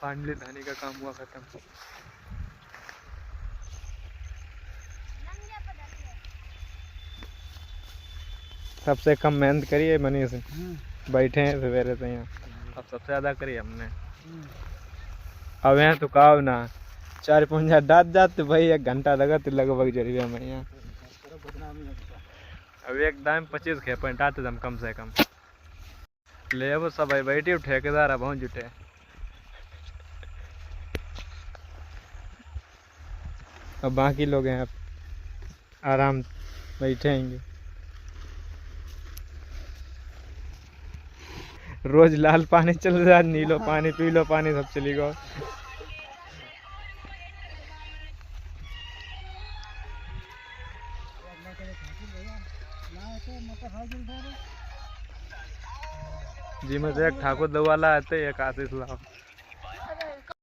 Finally धानी का काम हुआ खत्म। सबसे कम मेहनत करिए मनीष, बैठे हैं सवेरे से यहाँ। अब सबसे ज़्यादा करिए हमने। अब यहाँ तो काव ना 4-5 डाट जाते भाई, 1 घंटा लगा तो लगभग जरिए हमें यहाँ। अब एक दाम 25 खे पॉइंट आते हम कम से कम ले। वो सब भाई बैठे ठेकेदार अब पहुँच जुटे। अब बाकी लोग हैं आराम बैठेंगे। रोज लाल पानी चल रहा, नीलो पानी पीलो पानी सब चली गो। जी में से एक ठाकुर दवाला आते, एक आशीष लाओ।